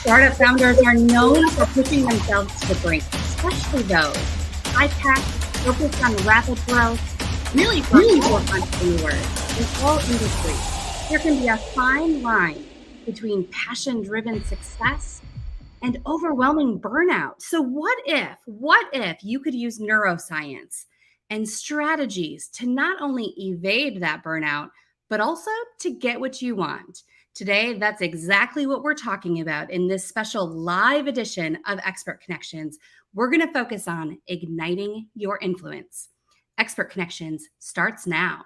Startup founders are known for pushing themselves to the brink, especially those high-tech, focused on rapid growth, really for entrepreneurs in all industries. There can be a fine line between passion-driven success and overwhelming burnout. So what if you could use neuroscience and strategies to not only evade that burnout, but also to get what you want? Today, that's exactly what we're talking about in this special live edition of Expert Connections. We're going to focus on igniting your influence. Expert Connections starts now.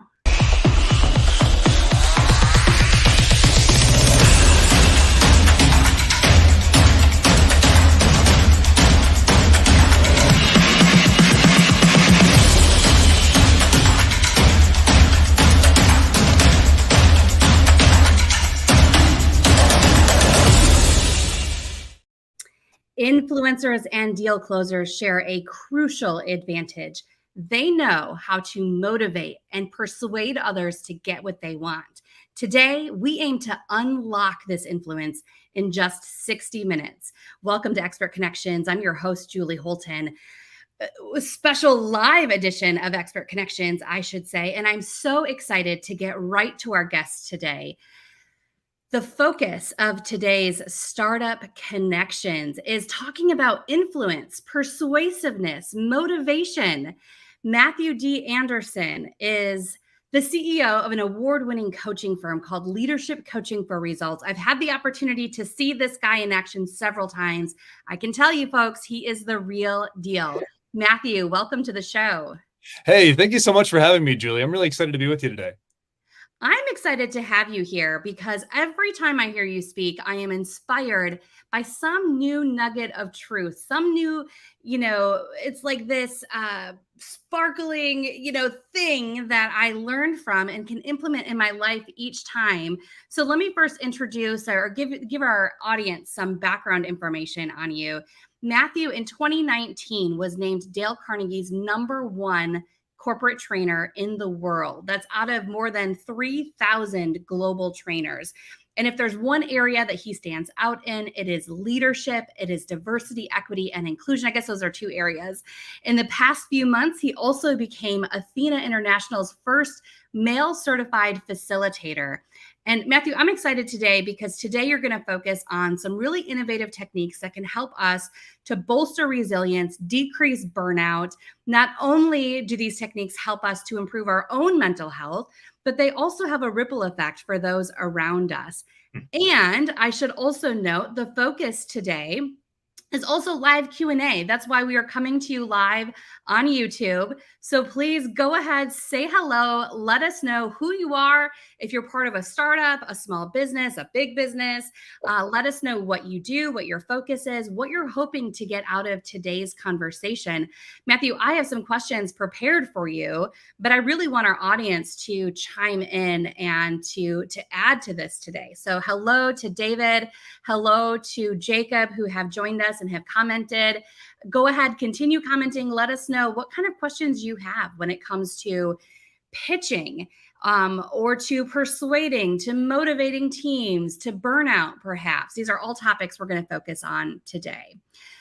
Influencers and deal closers share a crucial advantage. They know how to motivate and persuade others to get what they want. Today, we aim to unlock this influence in just 60 minutes. Welcome to Expert Connections. I'm your host, Julie Holton. A special live edition of Expert Connections, I should say, and I'm so excited to get right to our guests today. The focus of today's Startup Connections is talking about influence, persuasiveness, motivation. Matthew D. Anderson is the CEO of an award-winning coaching firm called Leadership Coaching for Results. I've had the opportunity to see this guy in action several times. I can tell you, folks, he is the real deal. Matthew, welcome to the show. Hey, thank you so much for having me, Julie. I'm really excited to be with you today. I'm excited to have you here because every time I hear you speak, I am inspired by some new nugget of truth, some new, it's like this sparkling, thing that I learned from and can implement in my life each time. So let me first introduce or give our audience some background information on you. Matthew, in 2019, was named Dale Carnegie's #1 corporate trainer in the world. That's out of more than 3,000 global trainers. And if there's one area that he stands out in, it is leadership, it is diversity, equity, and inclusion. I guess those are two areas. In the past few months, he also became Athena International's first male certified facilitator. And Matthew, I'm excited today because today you're going to focus on some really innovative techniques that can help us to bolster resilience, decrease burnout. Not only do these techniques help us to improve our own mental health, but they also have a ripple effect for those around us. And I should also note the focus today is also live Q&A. That's why we are coming to you live on YouTube. So please go ahead, say hello, let us know who you are. If you're part of a startup, a small business, a big business, let us know what you do, what your focus is, what you're hoping to get out of today's conversation. Matthew, I have some questions prepared for you, but I really want our audience to chime in and to add to this today. So hello to David, hello to Jacob, who have joined us and have commented. Go ahead, continue commenting. Let us know what kind of questions you have when it comes to pitching or to persuading, to motivating teams, to burnout, perhaps. These are all topics we're going to focus on today.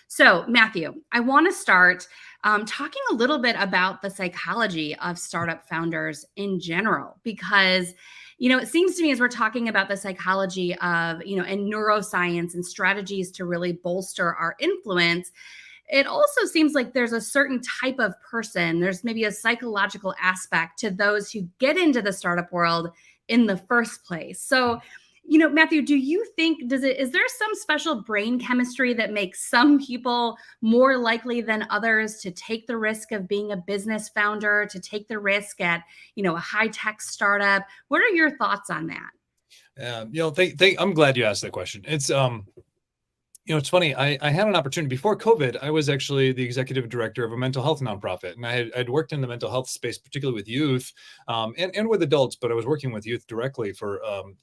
So, Matthew, I want to start talking a little bit about the psychology of startup founders in general, because it seems to me as we're talking about the psychology of, and neuroscience and strategies to really bolster our influence, it also seems like there's a certain type of person, there's maybe a psychological aspect to those who get into the startup world in the first place. So, Matthew, do you think, is there some special brain chemistry that makes some people more likely than others to take the risk of being a business founder, to take the risk at, a high-tech startup? What are your thoughts on that? I'm glad you asked that question. It's funny. I had an opportunity before COVID. I was actually the executive director of a mental health nonprofit, and I'd worked in the mental health space, particularly with youth, and with adults. But I was working with youth directly for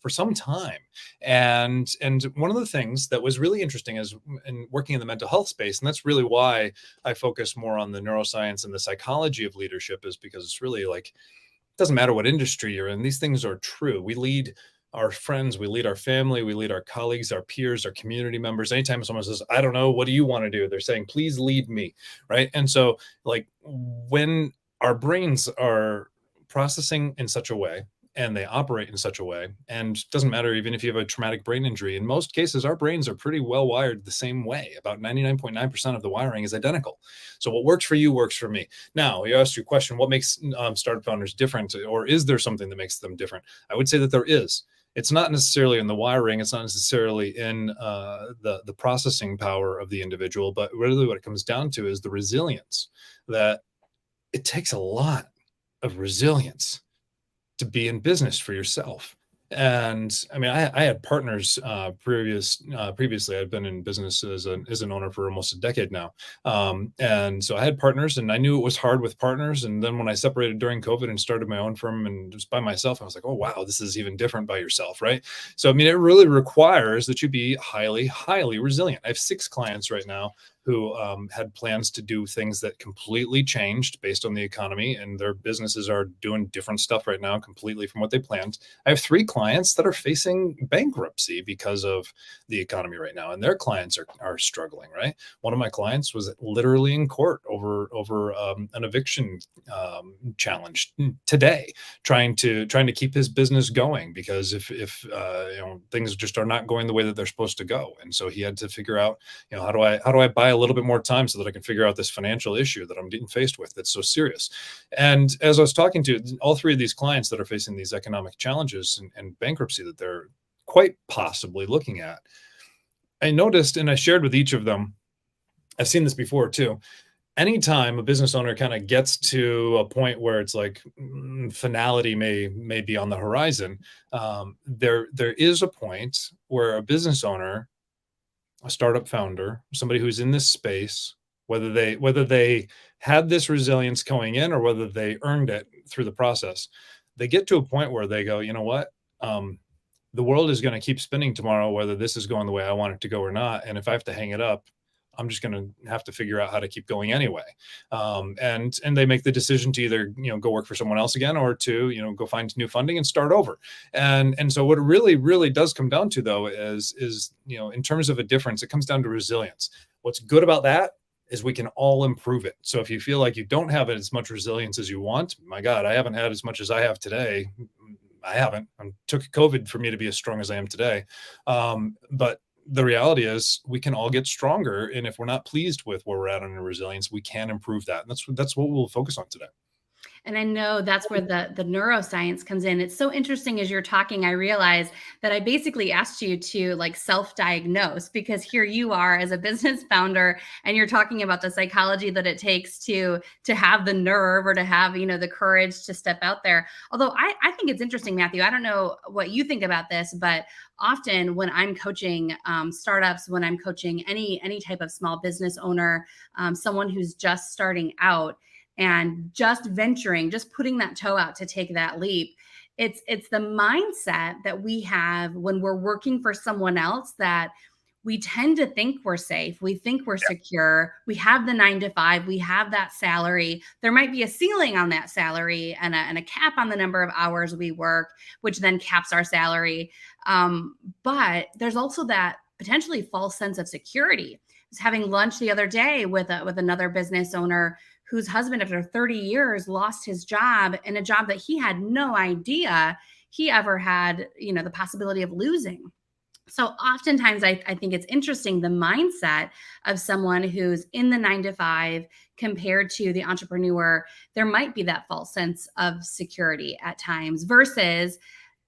some time. And one of the things that was really interesting is in working in the mental health space, and that's really why I focus more on the neuroscience and the psychology of leadership, is because it's really like, it doesn't matter what industry you're in. These things are true. We lead our friends, we lead our family, we lead our colleagues, our peers, our community members. Anytime someone says, I don't know, what do you want to do? They're saying, please lead me, right? And so like when our brains are processing in such a way and they operate in such a way, and it doesn't matter even if you have a traumatic brain injury, in most cases, our brains are pretty well wired the same way. About 99.9% of the wiring is identical. So what works for you works for me. Now, you asked your question, what makes startup founders different, or is there something that makes them different? I would say that there is. It's not necessarily in the wiring. It's not necessarily in the processing power of the individual, but really what it comes down to is the resilience. That it takes a lot of resilience to be in business for yourself. And I mean, I had partners previously. I'd been in business as an owner for almost a decade now, and so I had partners, and I knew it was hard with partners. And then when I separated during COVID and started my own firm and just by myself, I was like, oh wow, this is even different by yourself, right? So I mean, it really requires that you be highly, highly resilient. I have 6 clients right now who had plans to do things that completely changed based on the economy, and their businesses are doing different stuff right now completely from what they planned. I have 3 clients that are facing bankruptcy because of the economy right now, and their clients are struggling, right? One of my clients was literally in court over an eviction challenge today, trying to keep his business going, because if things just are not going the way that they're supposed to go. And so he had to figure out, how do I buy a little bit more time so that I can figure out this financial issue that I'm getting faced with that's so serious. And as I was talking to all 3 of these clients that are facing these economic challenges and bankruptcy that they're quite possibly looking at, I noticed, and I shared with each of them, I've seen this before too, anytime a business owner kind of gets to a point where it's like finality may be on the horizon, there is a point where a business owner, a startup founder, somebody who's in this space, whether they had this resilience going in or whether they earned it through the process, they get to a point where they go, you know what? The world is going to keep spinning tomorrow, whether this is going the way I want it to go or not. And if I have to hang it up, I'm just going to have to figure out how to keep going anyway. And they make the decision to either, go work for someone else again, or to, go find new funding and start over. And so what it really, really does come down to, though, is, in terms of a difference, it comes down to resilience. What's good about that is we can all improve it. So if you feel like you don't have as much resilience as you want, my God, I haven't had as much as I have today. I haven't. It took COVID for me to be as strong as I am today. But the reality is we can all get stronger. And if we're not pleased with where we're at on resilience, we can improve that. And that's what we'll focus on today. And I know that's where the neuroscience comes in. It's so interesting as you're talking, I realized that I basically asked you to like self-diagnose, because here you are as a business founder and you're talking about the psychology that it takes to have the nerve or to have, the courage to step out there. Although I think it's interesting, Matthew, I don't know what you think about this, but often when I'm coaching startups, when I'm coaching any type of small business owner, someone who's just starting out, and just venturing, just putting that toe out to take that leap. It's the mindset that we have when we're working for someone else, that we tend to think we're safe. We think we're secure. We have the 9 to 5. We have that salary. There might be a ceiling on that salary and a cap on the number of hours we work, which then caps our salary. But there's also that potentially false sense of security. I was having lunch the other day with another business owner whose husband, after 30 years, lost his job in a job that he had no idea he ever had, the possibility of losing. So oftentimes I think it's interesting, the mindset of someone who's in the 9 to 5 compared to the entrepreneur. There might be that false sense of security at times versus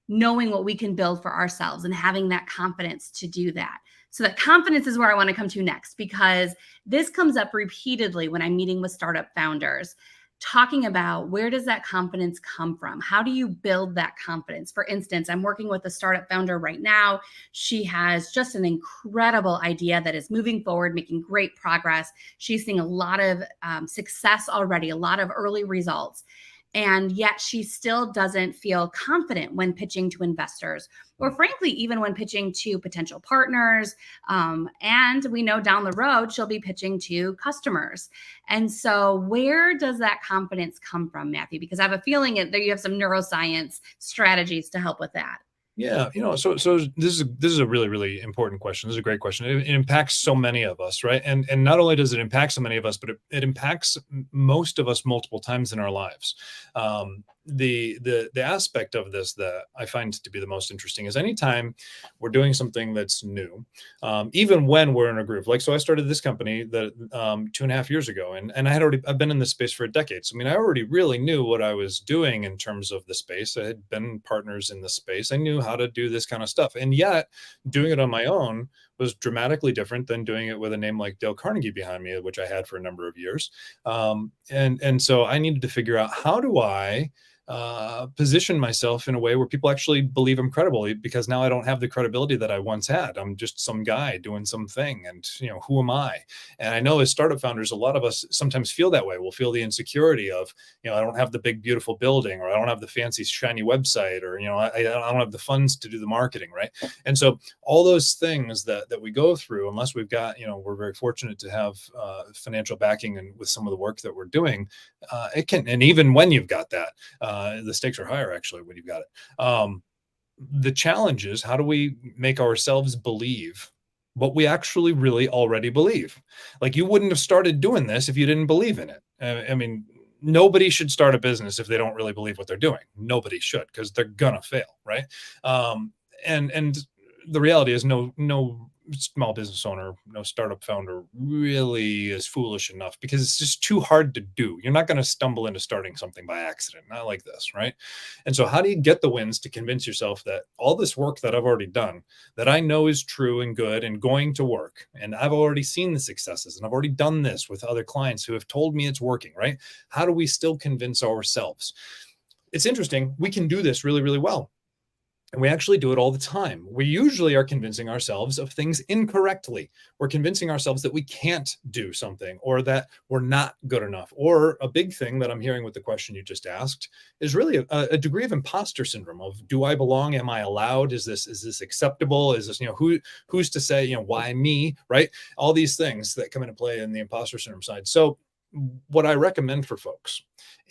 knowing what we can build for ourselves and having that confidence to do that. So that confidence is where I want to come to next, because this comes up repeatedly when I'm meeting with startup founders, talking about where does that confidence come from? How do you build that confidence? For instance, I'm working with a startup founder right now. She has just an incredible idea that is moving forward, making great progress. She's seeing a lot of success already, a lot of early results. And yet she still doesn't feel confident when pitching to investors, or frankly, even when pitching to potential partners. And we know down the road, she'll be pitching to customers. And so where does that confidence come from, Matthew? Because I have a feeling that you have some neuroscience strategies to help with that. Yeah, so this is a really, really important question. This is a great question. It impacts so many of us, right? And not only does it impact so many of us, but it impacts most of us multiple times in our lives. The aspect of this that I find to be the most interesting is anytime we're doing something that's new, even when we're in a groove. Like, so I started this company that 2.5 years ago, and I've been in this space for a decade. So I mean, I already really knew what I was doing in terms of the space. I had been partners in the space. I knew how to do this kind of stuff, and yet doing it on my own was dramatically different than doing it with a name like Dale Carnegie behind me, which I had for a number of years. And so I needed to figure out, how do I position myself in a way where people actually believe I'm credible, because now I don't have the credibility that I once had. I'm just some guy doing something, and who am I? And I know as startup founders, a lot of us sometimes feel that way. We'll feel the insecurity of, I don't have the big beautiful building, or I don't have the fancy shiny website, or I don't have the funds to do the marketing, right? And so all those things that we go through, unless we've got, we're very fortunate to have financial backing, and with some of the work that we're doing, it can, and even when you've got that, the stakes are higher actually when you've got it. The challenge is, how do we make ourselves believe what we actually really already believe? Like, you wouldn't have started doing this if you didn't believe in it. I mean, nobody should start a business if they don't really believe what they're doing. Nobody should, because they're gonna fail, right? And the reality is, no small business owner, no startup founder really is foolish enough, because it's just too hard to do. You're not going to stumble into starting something by accident, not like this, right? And so how do you get the wins to convince yourself that all this work that I've already done, that I know is true and good and going to work, and I've already seen the successes, and I've already done this with other clients who have told me it's working, right? How do we still convince ourselves? It's interesting. We can do this really, really well. And we actually do it all the time. We usually are convincing ourselves of things incorrectly. We're convincing ourselves that we can't do something, or that we're not good enough. Or a big thing that I'm hearing with the question you just asked is really a degree of imposter syndrome of, do I belong? Am I allowed? Is this acceptable? Is this, who's to say, why me, right? All these things that come into play in the imposter syndrome side. So what I recommend for folks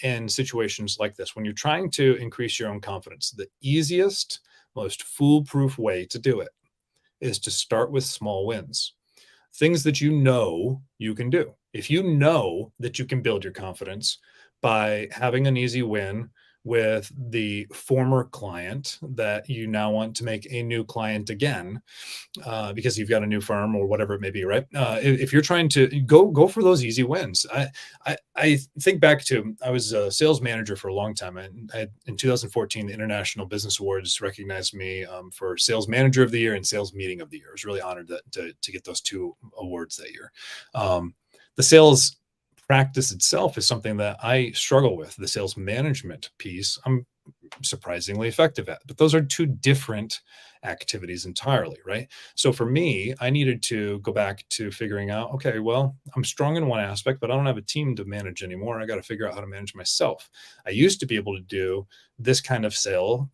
in situations like this, when you're trying to increase your own confidence, the easiest, most foolproof way to do it is to start with small wins, things that you can do. If you know that you can build your confidence by having an easy win with the former client that you now want to make a new client again, because you've got a new firm or whatever it may be, right? If you're trying to go for those easy wins, I think back to, I was a sales manager for a long time, and in 2014, the International Business Awards recognized me for Sales Manager of the Year and Sales Meeting of the Year. I was really honored to get those two awards that year. The sales practice itself is something that I struggle with. The sales management piece, I'm surprisingly effective at, but those are two different activities entirely, right? So for me, I needed to go back to figuring out, okay, well, I'm strong in one aspect, but I don't have a team to manage anymore. I got to figure out how to manage myself. I used to be able to do this kind of sale.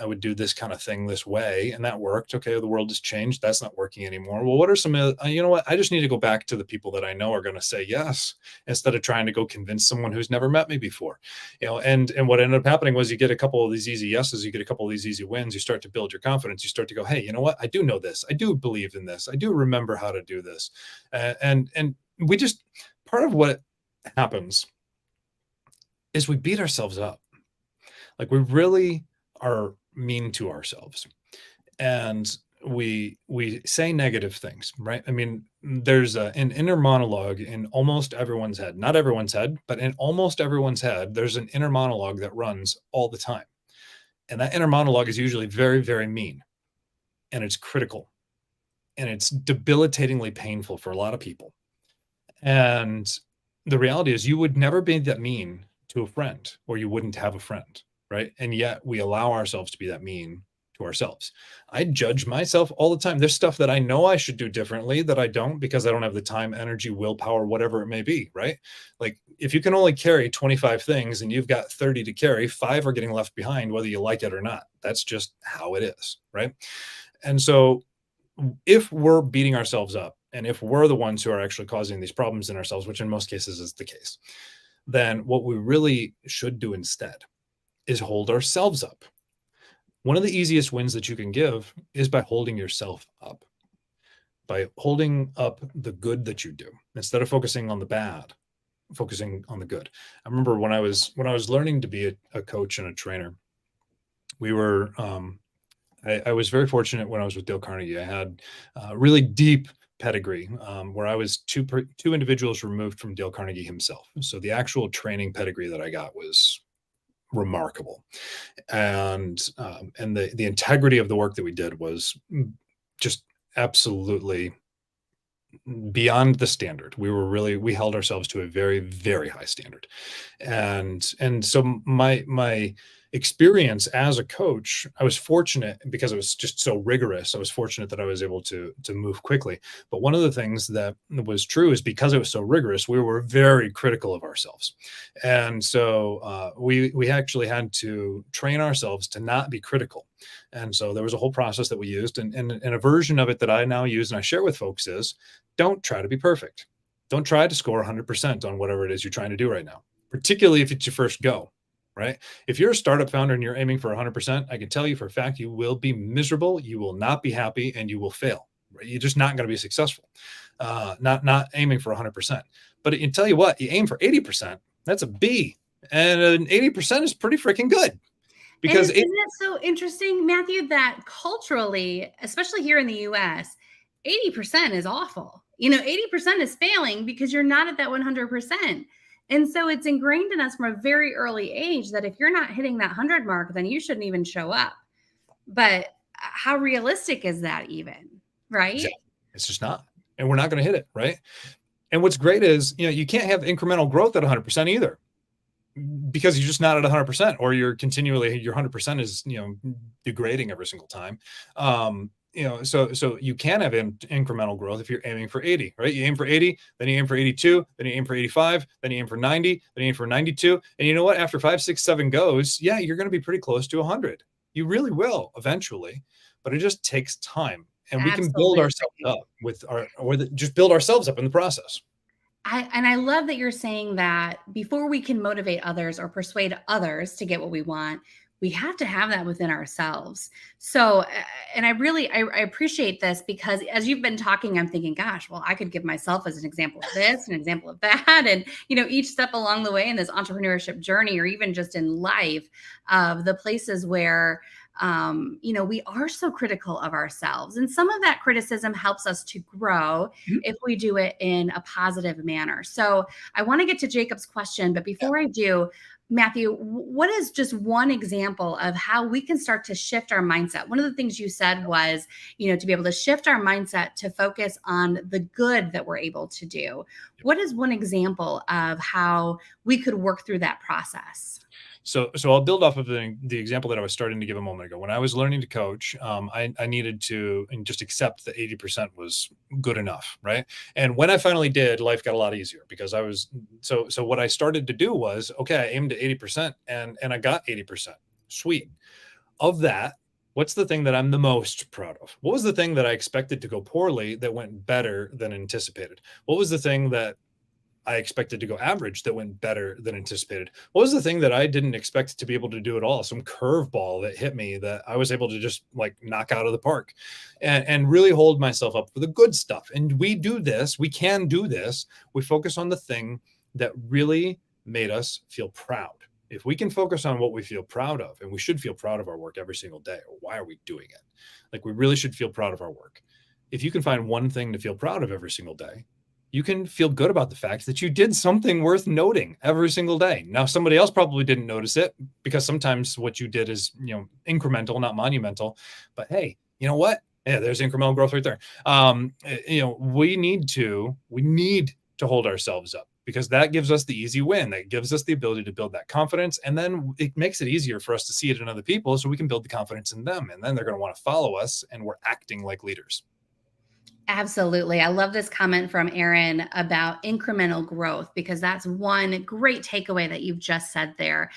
I would do this kind of thing this way, and that worked. Okay, the world has changed. That's not working anymore. Well, what are some, you know what? I just need to go back to the people that I know are going to say yes, instead of trying to go convince someone who's never met me before. And what ended up happening was, you get a couple of these easy yeses, you get a couple of these easy wins, you start to build your confidence, you start to go, hey, you know what? I do know this. I do believe in this. I do remember how to do this. And we just, part of what happens is we beat ourselves up. Like, we really are mean to ourselves, and we say negative things, right? I mean, there's an inner monologue in almost everyone's head, not everyone's head, but in almost everyone's head, there's an inner monologue that runs all the time. And that inner monologue is usually very, very mean, and it's critical, and it's debilitatingly painful for a lot of people. And the reality is, you would never be that mean to a friend, or you wouldn't have a friend, right? And yet we allow ourselves to be that mean to ourselves. I judge myself all the time. There's stuff that I know I should do differently that I don't, because I don't have the time, energy, willpower, whatever it may be, right? Like, if you can only carry 25 things and you've got 30 to carry, 5 are getting left behind, whether you like it or not. That's just how it is, right? And so if we're beating ourselves up, and if we're the ones who are actually causing these problems in ourselves, which in most cases is the case, then what we really should do instead is hold ourselves up. One of the easiest wins that you can give is by holding yourself up, by holding up the good that you do instead of focusing on the bad, focusing on the good. I remember when I was learning to be a coach and a trainer, we were I was very fortunate when I was with Dale Carnegie. I had really deep pedigree where I was two individuals removed from Dale Carnegie himself. So the actual training pedigree that I got was remarkable, and the integrity of the work that we did was just absolutely beyond the standard. We held ourselves to a very, very high standard. And so my experience as a coach, I was fortunate because it was just so rigorous. I was fortunate that I was able to move quickly. But one of the things that was true is because it was so rigorous, we were very critical of ourselves. And so we actually had to train ourselves to not be critical. And so there was a whole process that we used, and a version of it that I now use and I share with folks is, don't try to be perfect. Don't try to score 100% on whatever it is you're trying to do right now, particularly if it's your first go, right? If you're a startup founder and you're aiming for 100%, I can tell you for a fact, you will be miserable, you will not be happy, and you will fail. Right? You're just not going to be successful, not aiming for 100%. But I can tell you what, you aim for 80%, that's a B, and an 80% is pretty freaking good. Because isn't it so interesting, Matthew, that culturally, especially here in the US, 80% is awful. 80% is failing because you're not at that 100%. And so it's ingrained in us from a very early age that if you're not hitting that 100 mark, then you shouldn't even show up. But how realistic is that even, right? Exactly. It's just not. And we're not going to hit it, right? And what's great is, you can't have incremental growth at 100% either, because you're just not at 100%, or your 100% is, degrading every single time. So you can have incremental growth if you're aiming for 80, right? You aim for 80, then you aim for 82, then you aim for 85, then you aim for 90, then you aim for 92. And you know what? After 5, 6, 7 goes, yeah, you're going to be pretty close to 100. You really will eventually, but it just takes time. And we can build ourselves up just build ourselves up in the process. I love that you're saying that before we can motivate others or persuade others to get what we want, we have to have that within ourselves. So, and I appreciate this, because as you've been talking, I'm thinking, gosh, well, I could give myself as an example of this, an example of that. And, each step along the way in this entrepreneurship journey, or even just in life, of the places where, we are so critical of ourselves. And some of that criticism helps us to grow if we do it in a positive manner. So I want to get to Jacob's question, but before I do, Matthew, what is just one example of how we can start to shift our mindset? One of the things you said was, to be able to shift our mindset to focus on the good that we're able to do. What is one example of how we could work through that process? So I'll build off of the example that I was starting to give a moment ago. When I was learning to coach, I needed to just accept that 80% was good enough, right? And when I finally did, life got a lot easier, because I was so what I started to do was, okay, I aimed at 80% and I got 80%. Sweet. Of that, what's the thing that I'm the most proud of? What was the thing that I expected to go poorly that went better than anticipated? What was the thing that I expected to go average that went better than anticipated? What was the thing that I didn't expect to be able to do at all? Some curveball that hit me that I was able to just knock out of the park, and really hold myself up for the good stuff. And we do this, we can do this. We focus on the thing that really made us feel proud. If we can focus on what we feel proud of, and we should feel proud of our work every single day, or why are we doing it? We really should feel proud of our work. If you can find one thing to feel proud of every single day, you can feel good about the fact that you did something worth noting every single day. Now, somebody else probably didn't notice it, because sometimes what you did is, incremental, not monumental. But hey, you know what? Yeah, there's incremental growth right there. We need to hold ourselves up, because that gives us the easy win. That gives us the ability to build that confidence. And then it makes it easier for us to see it in other people, so we can build the confidence in them. And then they're going to want to follow us, and we're acting like leaders. Absolutely. I love this comment from Aaron about incremental growth, because that's one great takeaway that you've just said there.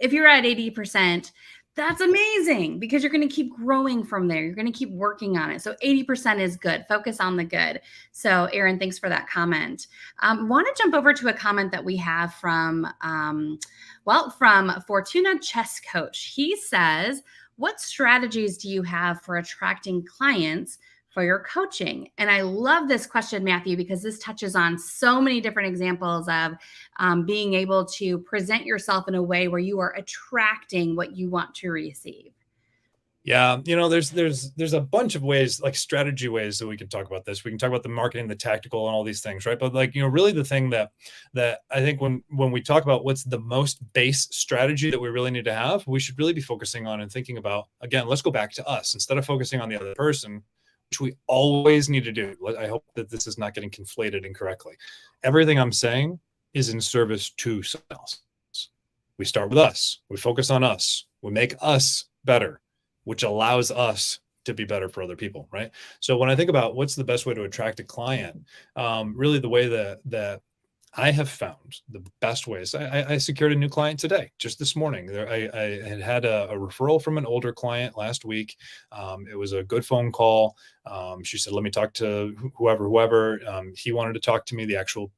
If you're at 80%, that's amazing, because you're going to keep growing from there. You're going to keep working on it. So 80% is good. Focus on the good. So Aaron, thanks for that comment. Want to jump over to a comment that we have from Fortuna Chess Coach. He says, what strategies do you have for attracting clients for your coaching? And I love this question, Matthew, because this touches on so many different examples of being able to present yourself in a way where you are attracting what you want to receive. Yeah, there's a bunch of ways, like strategy ways that we can talk about this. We can talk about the marketing, the tactical, and all these things, right? But really the thing that I think when we talk about what's the most base strategy that we really need to have, we should really be focusing on and thinking about, again, let's go back to us instead of focusing on the other person, which we always need to do. I hope that this is not getting conflated incorrectly. Everything I'm saying is in service to someone else. We start with us. We focus on us. We make us better, which allows us to be better for other people, right? So when I think about what's the best way to attract a client, really the way that I have found the best ways, I secured a new client today, just this morning. I had a referral from an older client last week. It was a good phone call. She said, let me talk to whoever. He wanted to talk to me, the actual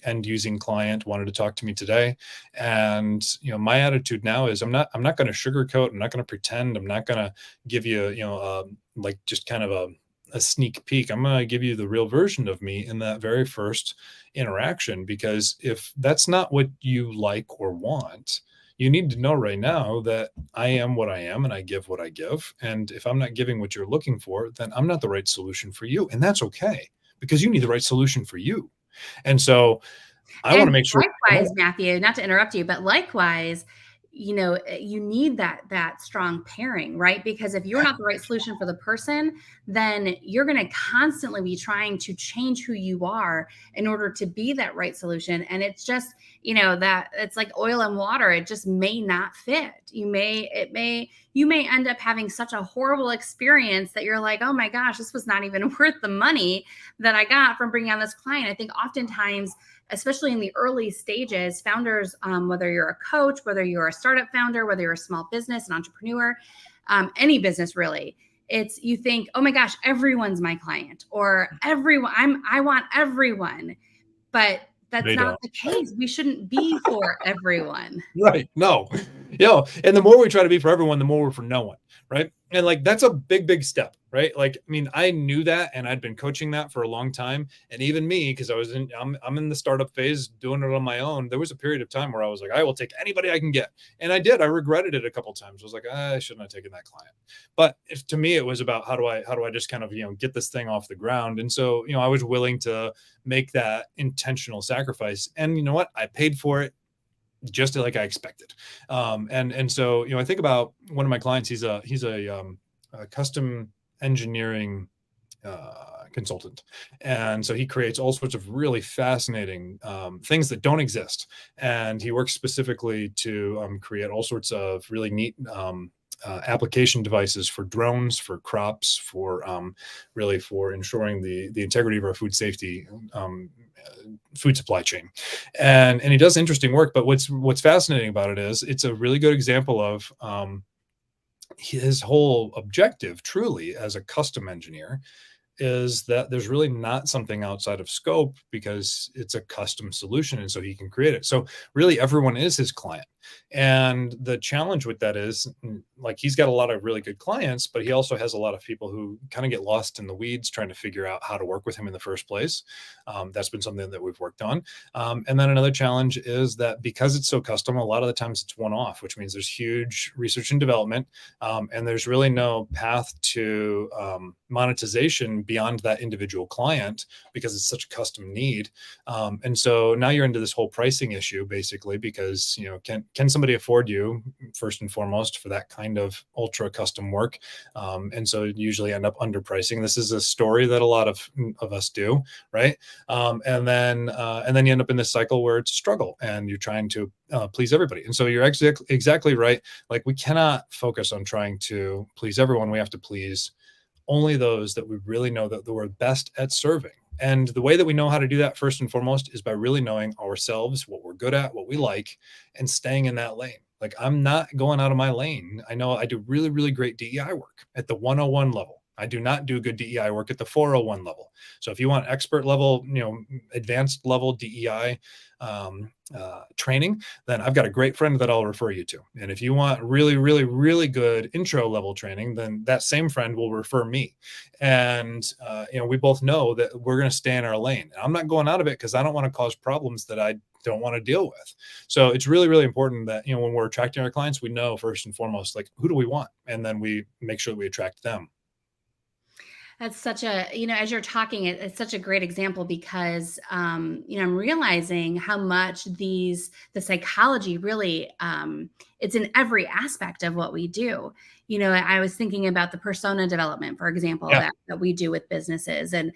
end using client wanted to talk to me today. And, my attitude now is I'm not going to sugarcoat. I'm not going to pretend. I'm not going to give you, like just kind of a sneak peek. I'm going to give you the real version of me in that very first interaction, because if that's not what you like or want, you need to know right now that I am what I am and I give what I give. And if I'm not giving what you're looking for, then I'm not the right solution for you. And that's okay, because you need the right solution for you. And so I want to make sure. Likewise, Matthew, not to interrupt you, but likewise, you need that strong pairing, right? Because if you're not the right solution for the person, then you're going to constantly be trying to change who you are in order to be that right solution. And it's just, that it's like oil and water. It just may not fit. You may end up having such a horrible experience that you're like, oh my gosh, this was not even worth the money that I got from bringing on this client. I think oftentimes, especially in the early stages, founders, whether you're a coach, whether you're a startup founder, whether you're a small business, an entrepreneur, any business really, you think, oh my gosh, everyone's my client, or I want everyone, but that's not the case. We shouldn't be for everyone. Right. No. And the more we try to be for everyone, the more we're for no one. Right. And that's a big, big step. Right. I knew that, and I'd been coaching that for a long time. And even me, because I'm in the startup phase doing it on my own. There was a period of time where I was like, I will take anybody I can get. And I did. I regretted it a couple of times. I was like, I shouldn't have taken that client. But to me, it was about how do I just kind of, get this thing off the ground. And so, I was willing to make that intentional sacrifice. And you know what? I paid for it just like I expected. And so, I think about one of my clients. He's a custom engineering consultant. And so he creates all sorts of really fascinating things that don't exist. And he works specifically to create all sorts of really neat application devices for drones, for crops, for really for ensuring the integrity of our food safety, food supply chain. And he does interesting work. But what's fascinating about it is it's a really good example of his whole objective truly as a custom engineer is that there's really not something outside of scope, because it's a custom solution. And so he can create it. So really everyone is his client. And the challenge with that is, he's got a lot of really good clients, but he also has a lot of people who kind of get lost in the weeds trying to figure out how to work with him in the first place. That's been something that we've worked on. And then another challenge is that because it's so custom, a lot of the times it's one-off, which means there's huge research and development, and there's really no path to monetization beyond that individual client, because it's such a custom need. And so now you're into this whole pricing issue, basically, because, can somebody afford you first and foremost for that kind of ultra custom work? And so you usually end up underpricing. This is a story that a lot of us do, right? And then you end up in this cycle where it's a struggle and you're trying to please everybody. And so you're exactly right. We cannot focus on trying to please everyone. We have to please only those that we really know that we're best at serving. And the way that we know how to do that first and foremost is by really knowing ourselves, what we're good at, what we like, and staying in that lane. I'm not going out of my lane. I know I do really, really great DEI work at the 101 level. I do not do good DEI work at the 401 level. So if you want expert level, advanced level DEI training, then I've got a great friend that I'll refer you to. And if you want really, really, really good intro level training, then that same friend will refer me. And, we both know that we're going to stay in our lane. And I'm not going out of it because I don't want to cause problems that I don't want to deal with. So it's really, really important that, when we're attracting our clients, we know first and foremost, like, who do we want? And then we make sure that we attract them. That's such a, as you're talking, it's such a great example because, I'm realizing how much the psychology really, it's in every aspect of what we do. I was thinking about the persona development, for example, Yeah. that we do with businesses. And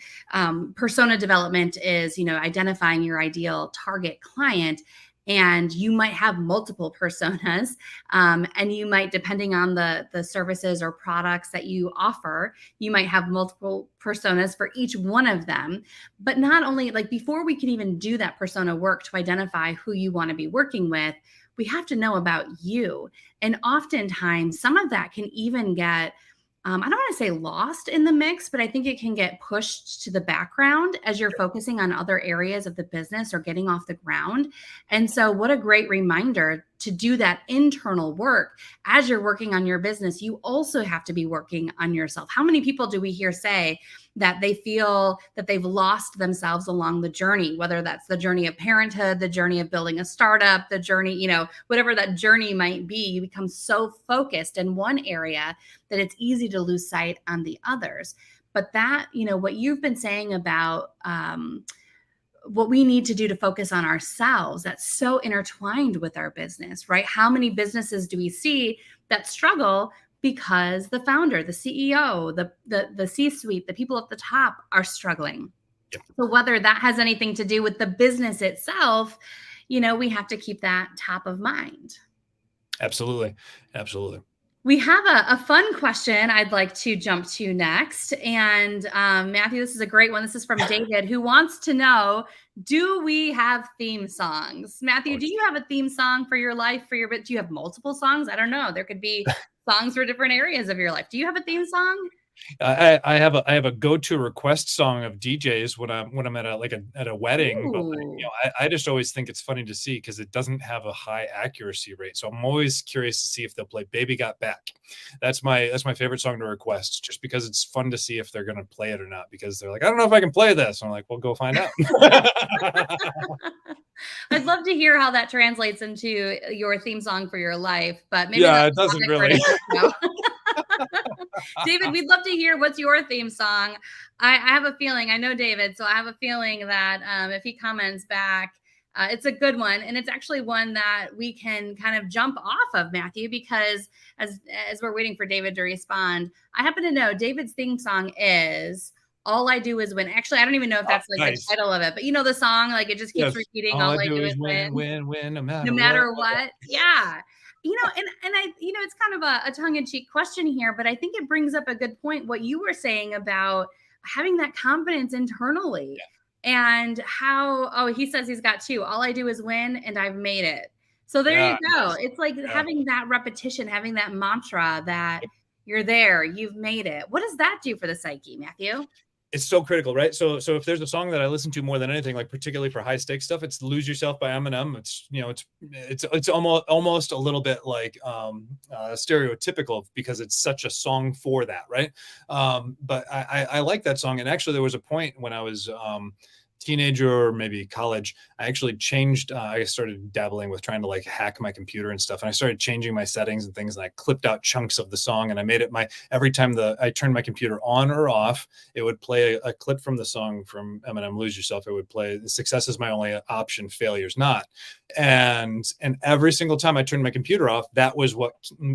persona development is, identifying your ideal target client. And you might have multiple personas, and you might, depending on the services or products that you offer, you might have multiple personas for each one of them. But not only, like, before we can even do that persona work to identify who you want to be working with, we have to know about you. And oftentimes, some of that can even get, I don't want to say lost in the mix, but I think it can get pushed to the background as you're focusing on other areas of the business or getting off the ground. And so what a great reminder to do that internal work. As you're working on your business, you also have to be working on yourself. How many people do we hear say that they feel that they've lost themselves along the journey, whether that's the journey of parenthood, the journey of building a startup, the journey, whatever that journey might be, you become so focused in one area that it's easy to lose sight on the others. But that, what you've been saying about what we need to do to focus on ourselves, that's so intertwined with our business, right? How many businesses do we see that struggle because the founder, the CEO, the C-suite, the people at the top are struggling? Yep. So whether that has anything to do with the business itself, we have to keep that top of mind. Absolutely. Absolutely. We have a fun question I'd like to jump to next. And Matthew, this is a great one. This is from David, who wants to know, do we have theme songs? Matthew, do you have a theme song for your life, do you have multiple songs? I don't know. There could be songs for different areas of your life. Do you have a theme song? I have a go-to request song of DJs when I'm at a wedding. Ooh. But I just always think it's funny to see because it doesn't have a high accuracy rate. So I'm always curious to see if they'll play "Baby Got Back." That's my favorite song to request, just because it's fun to see if they're going to play it or not. Because they're like, I don't know if I can play this. I'm like, well, go find out. I'd love to hear how that translates into your theme song for your life, but maybe it doesn't really. David, we'd love to hear what's your theme song. I have a feeling, I know David, so I have a feeling that if he comments back, it's a good one. And it's actually one that we can kind of jump off of, Matthew, because as we're waiting for David to respond, I happen to know David's theme song is "All I Do Is Win." Actually, I don't even know if that's the title of it, but the song, like, it just keeps repeating, all I do is win, no matter what. Yeah. And I, it's kind of a tongue-in-cheek question here, but I think it brings up a good point, what you were saying about having that confidence internally. And how, he says he's got two. All I do is win, and I've made it. So there you go. Nice. It's like having that repetition, having that mantra that you're there, you've made it. What does that do for the psyche, Matthew? It's so critical, right? So if there's a song that I listen to more than anything, like particularly for high stakes stuff, it's "Lose Yourself" by Eminem. It's almost a little bit like stereotypical because it's such a song for that, right? But I like that song. And actually there was a point when I was teenager or maybe college, I actually changed, I started dabbling with trying to like hack my computer and stuff. And I started changing my settings and things, and I clipped out chunks of the song and I made it every time I turned my computer on or off, it would play a clip from the song from Eminem, "Lose Yourself." It would play "Success is my only option, failure's not." And every single time I turned my computer off, that was what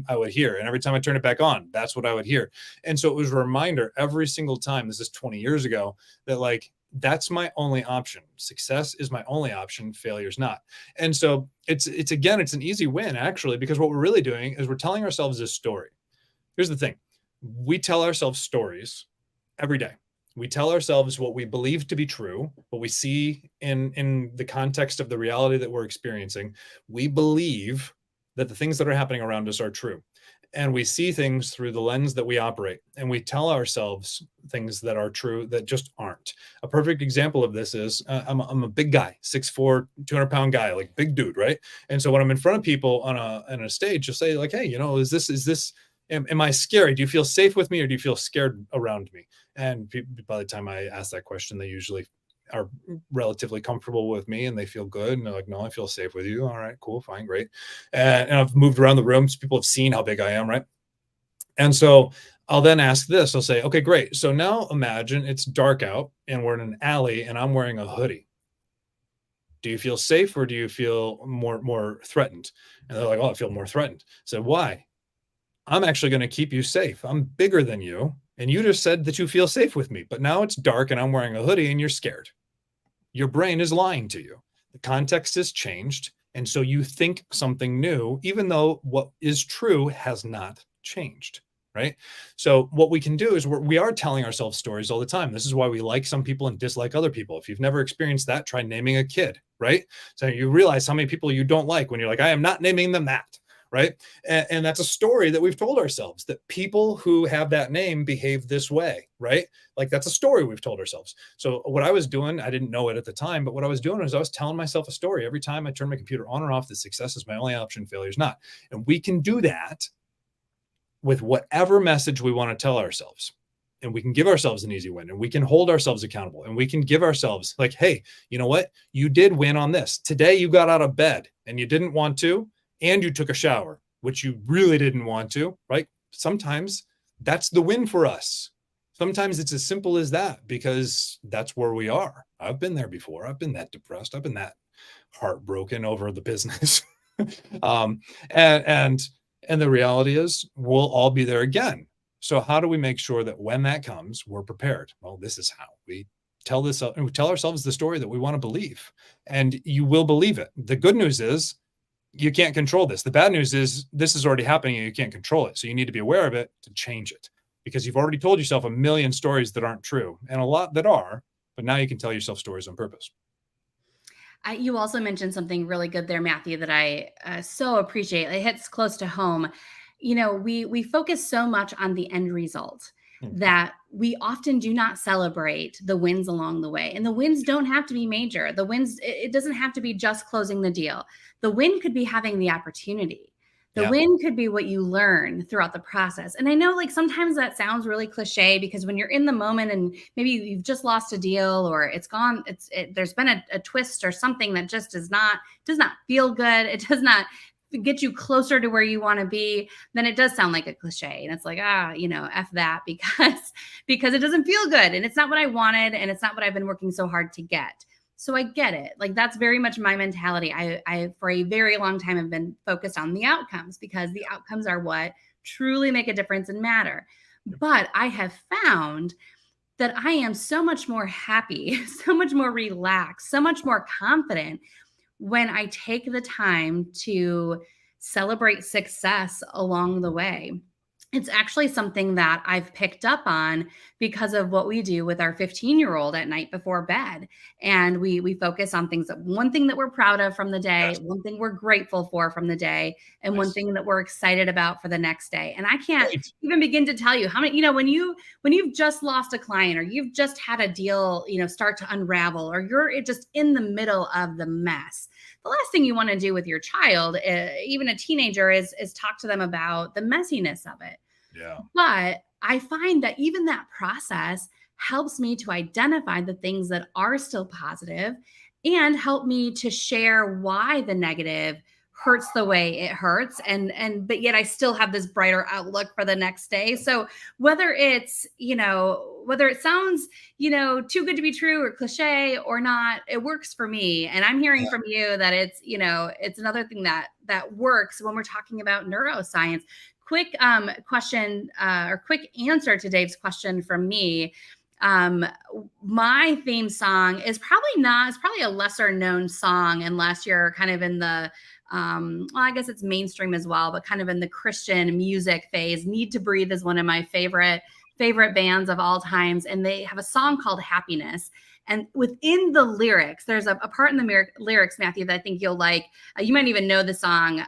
I would hear. And every time I turned it back on, that's what I would hear. And so it was a reminder every single time, this is 20 years ago, that like, that's my only option. Success is my only option. Failure's not. And so it's an easy win, actually, because what we're really doing is we're telling ourselves this story. Here's the thing. We tell ourselves stories every day. We tell ourselves what we believe to be true, what we see in the context of the reality that we're experiencing. We believe that the things that are happening around us are true. and we see things through the lens that we operate, and we tell ourselves things that are true that just aren't. A perfect example of this is I'm a big guy, 6'4", 200-pound guy, like big dude, right? And so when I'm in front of people on a stage, you'll say like, hey, is this am I scary? Do you feel safe with me, or do you feel scared around me? And by the time I ask that question, they usually are relatively comfortable with me and they feel good. And they're like, no, I feel safe with you. All right, cool, fine, great. And I've moved around the room, so people have seen how big I am, right? And so I'll then ask this, I'll say, okay, great. So now imagine it's dark out and we're in an alley and I'm wearing a hoodie. Do you feel safe, or do you feel more threatened? And they're like, oh, I feel more threatened. So why? I'm actually going to keep you safe. I'm bigger than you. And you just said that you feel safe with me, but now it's dark and I'm wearing a hoodie and you're scared. Your brain is lying to you. The context has changed. And so you think something new, even though what is true has not changed, right? So what we can do is we are telling ourselves stories all the time. This is why we like some people and dislike other people. If you've never experienced that, try naming a kid, right? So you realize how many people you don't like when you're like, I am not naming them that. Right. And that's a story that we've told ourselves, that people who have that name behave this way. Right. Like that's a story we've told ourselves. So what I was doing, I didn't know it at the time, but what I was doing was I was telling myself a story every time I turn my computer on or off, that success is my only option, failure is not. And we can do that with whatever message we want to tell ourselves. And we can give ourselves an easy win, and we can hold ourselves accountable, and we can give ourselves like, hey, you know what? You did win on this. Today you got out of bed and you didn't want to, and you took a shower, which you really didn't want to, right? Sometimes that's the win for us. Sometimes it's as simple as that, because that's where we are. I've been there before. I've been that depressed. I've been that heartbroken over the business. And the reality is we'll all be there again. So how do we make sure that when that comes, we're prepared? Well, this is how we tell ourselves the story that we want to believe, and you will believe it. The good news is you can't control this. The bad news is this is already happening and you can't control it. So you need to be aware of it to change it, because you've already told yourself a million stories that aren't true, and a lot that are, but now you can tell yourself stories on purpose. You also mentioned something really good there, Matthew, that I so appreciate. It hits close to home. We focus so much on the end result that we often do not celebrate the wins along the way. And the wins don't have to be major. The wins, it doesn't have to be just closing the deal. The win could be having the opportunity. The win could be what you learn throughout the process. And I know like sometimes that sounds really cliche, because when you're in the moment and maybe you've just lost a deal, or there's been a twist or something that just does not feel good. It does not get you closer to where you want to be, then it does sound like a cliche. And it's like, F that, because it doesn't feel good and it's not what I wanted and it's not what I've been working so hard to get. So I get it. Like that's very much my mentality. I for a very long time have been focused on the outcomes, because the outcomes are what truly make a difference and matter. But I have found that I am so much more happy, so much more relaxed, so much more confident when I take the time to celebrate success along the way. It's actually something that I've picked up on because of what we do with our 15-year-old at night before bed. And we focus on one thing that we're proud of from the day, one thing we're grateful for from the day, and one thing that we're excited about for the next day. And I can't even begin to tell you how many, when you've just lost a client, or you've just had a deal, start to unravel, or you're just in the middle of the mess, the last thing you want to do with your child, even a teenager, is talk to them about the messiness of it. Yeah. But I find that even that process helps me to identify the things that are still positive, and help me to share why the negative hurts the way it hurts. But yet I still have this brighter outlook for the next day. So whether it's, whether it sounds, too good to be true or cliche or not, it works for me. And I'm hearing from you that it's, it's another thing that works when we're talking about neuroscience. Quick question or quick answer to Dave's question from me. My theme song is probably a lesser known song, unless you're kind of in the, I guess it's mainstream as well, but kind of in the Christian music phase. Need to Breathe is one of my favorite bands of all times. And they have a song called Happiness. And within the lyrics, there's a part in the lyrics, Matthew, that I think you'll like. You might even know the song.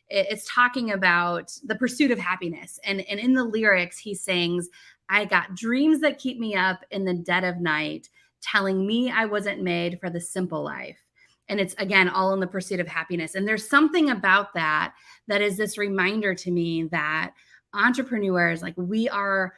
It's talking about the pursuit of happiness. And in the lyrics, he sings, I got dreams that keep me up in the dead of night, telling me I wasn't made for the simple life. And it's, again, all in the pursuit of happiness. And there's something about that is this reminder to me that entrepreneurs, like, we are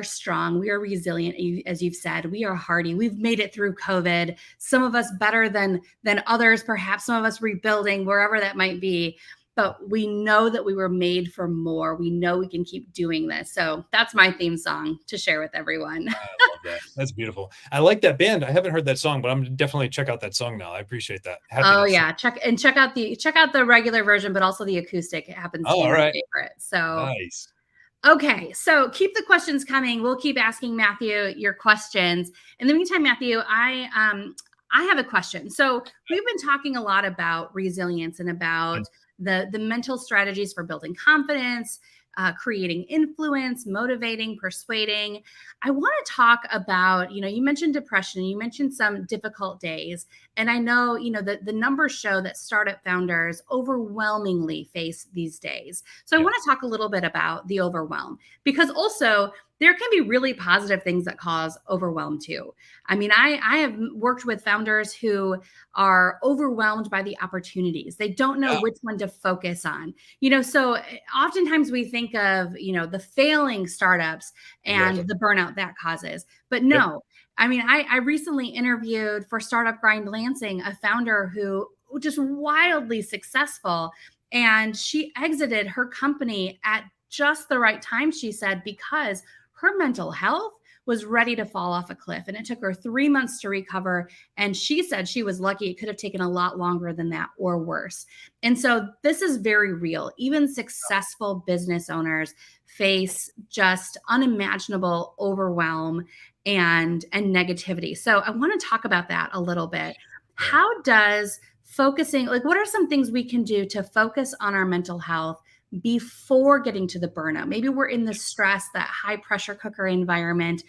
strong, we are resilient, as you've said, we are hardy, we've made it through COVID, some of us better than others, perhaps some of us rebuilding, wherever that might be. But we know that we were made for more. We know we can keep doing this. So that's my theme song to share with everyone. I love that. That's beautiful. I like that band. I haven't heard that song, but I'm gonna definitely check out that song now. I appreciate that. Happiness. Oh yeah, check out the regular version, but also the acoustic. It happens to be my favorite. So nice. Okay, so keep the questions coming. We'll keep asking Matthew your questions. In the meantime, Matthew, I have a question. So we've been talking a lot about resilience and about the mental strategies for building confidence, creating influence, motivating, persuading. I want to talk about, you mentioned depression, you mentioned some difficult days. And I know, the numbers show that startup founders overwhelmingly face these days. So I want to talk a little bit about the overwhelm, because also there can be really positive things that cause overwhelm too. I mean, I have worked with founders who are overwhelmed by the opportunities. They don't know which one to focus on. So oftentimes we think of, the failing startups and the burnout that causes. But no, I mean, I recently interviewed for Startup Grind Lansing a founder who just wildly successful, and she exited her company at just the right time, she said, because her mental health was ready to fall off a cliff. And it took her 3 months to recover. And she said she was lucky. It could have taken a lot longer than that, or worse. And so this is very real. Even successful business owners face just unimaginable overwhelm and negativity. So I want to talk about that a little bit. How does focusing, what are some things we can do to focus on our mental health before getting to the burnout? Maybe we're in the stress, that high pressure cooker environment.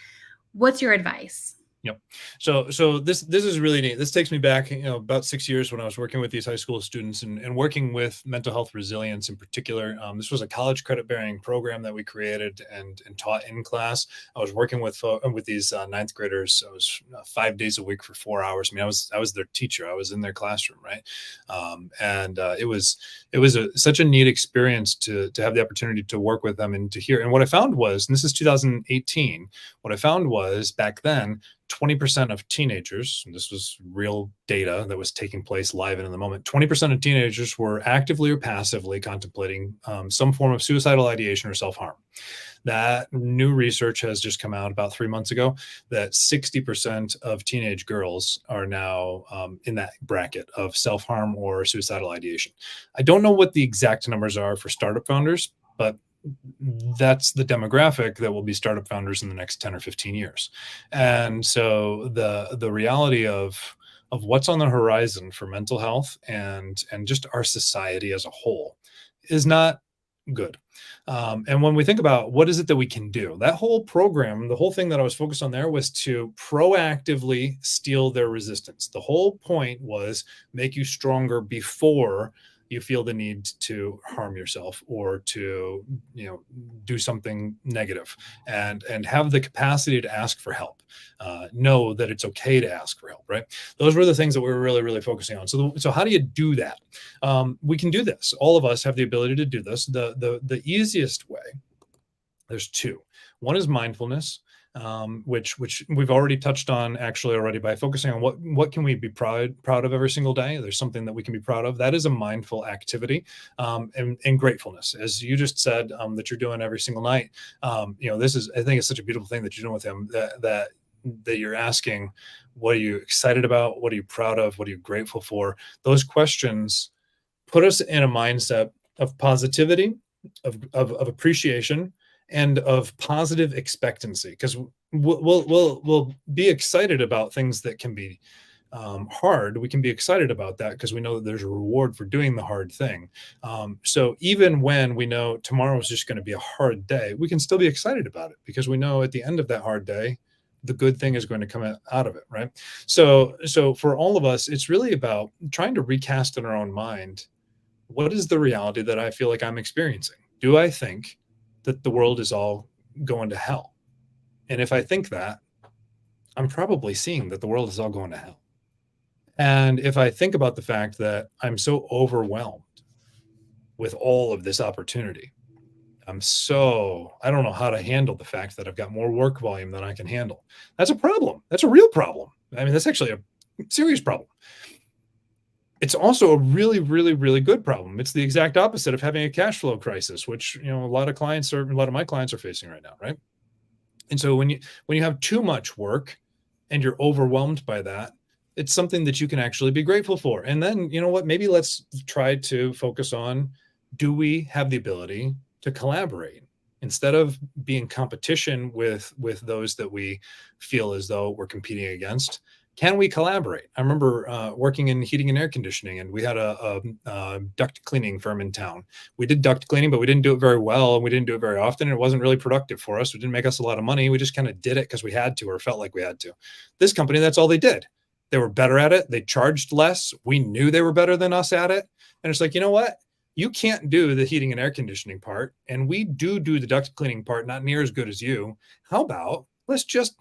What's your advice? Yep. So this is really neat. This takes me back, about 6 years when I was working with these high school students and working with mental health resilience in particular. This was a college credit bearing program that we created and taught in class. I was working with these ninth graders. I was 5 days a week for 4 hours. I mean, I was their teacher. I was in their classroom, right? It was such a neat experience to have the opportunity to work with them and to hear. And what I found was, and this is 2018, what I found was back then, 20% of teenagers, and this was real data that was taking place live and in the moment, 20% of teenagers were actively or passively contemplating some form of suicidal ideation or self-harm. That new research has just come out about 3 months ago that 60% of teenage girls are now in that bracket of self-harm or suicidal ideation. I don't know what the exact numbers are for startup founders, but that's the demographic that will be startup founders in the next 10 or 15 years. And so the reality of what's on the horizon for mental health and just our society as a whole is not good. And when we think about what is it that we can do, that whole program, the whole thing that I was focused on there was to proactively steal their resistance. The whole point was make you stronger before you feel the need to harm yourself or to, do something negative, and have the capacity to ask for help. Know that it's okay to ask for help, right? Those were the things that we were really, really focusing on. So how do you do that? We can do this. All of us have the ability to do this. The easiest way, there's two. One is mindfulness. Which we've already touched on already by focusing on what can we be proud of every single day. There's something that we can be proud of. That is a mindful activity, and gratefulness, as you just said, that you're doing every single night. This is, I think it's such a beautiful thing that you're doing with him, that you're asking, what are you excited about? What are you proud of? What are you grateful for? Those questions put us in a mindset of positivity, of appreciation, and of positive expectancy, because we'll be excited about things that can be hard. We can be excited about that because we know that there's a reward for doing the hard thing. So even when we know tomorrow is just going to be a hard day, we can still be excited about it because we know at the end of that hard day, the good thing is going to come out of it, right? So for all of us, it's really about trying to recast in our own mind what is the reality that I feel like I'm experiencing? Do I think that the world is all going to hell? And if I think that, I'm probably seeing that the world is all going to hell. And if I think about the fact that I'm so overwhelmed with all of this opportunity, I don't know how to handle the fact that I've got more work volume than I can handle. That's a problem. That's a real problem. I mean, that's actually a serious problem. It's also a really, really, really good problem. It's the exact opposite of having a cash flow crisis, which, a lot of my clients are facing right now, right? And so when you have too much work and you're overwhelmed by that, it's something that you can actually be grateful for. And then, you know what, maybe let's try to focus on, do we have the ability to collaborate instead of be in competition with those that we feel as though we're competing against? Can we collaborate? I remember working in heating and air conditioning, and we had a duct cleaning firm in town. We did duct cleaning, but we didn't do it very well, and we didn't do it very often. And it wasn't really productive for us. It didn't make us a lot of money. We just kind of did it because we had to, or felt like we had to. This company, that's all they did. They were better at it. They charged less. We knew they were better than us at it. And it's like, you know what? You can't do the heating and air conditioning part, and we do the duct cleaning part, not near as good as you. How about let's just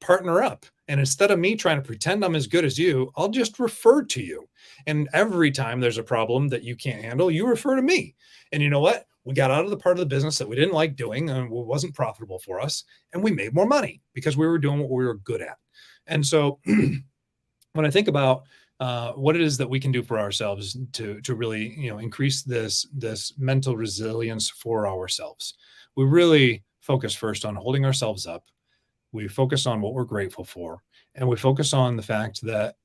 partner up? And instead of me trying to pretend I'm as good as you, I'll just refer to you. And every time there's a problem that you can't handle, you refer to me. And you know what? We got out of the part of the business that we didn't like doing and wasn't profitable for us. And we made more money because we were doing what we were good at. And so when I think about what it is that we can do for ourselves to really, increase this mental resilience for ourselves, we really focus first on holding ourselves up. We focus on what we're grateful for, and we focus on the fact that,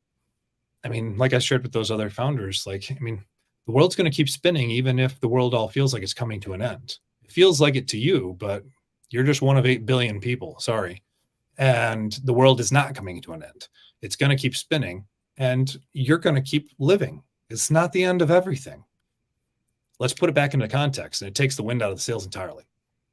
like I shared with those other founders, the world's going to keep spinning, even if the world all feels like it's coming to an end. It feels like it to you, but you're just one of 8 billion people. Sorry. And the world is not coming to an end. It's going to keep spinning, and you're going to keep living. It's not the end of everything. Let's put it back into context, and it takes the wind out of the sails entirely.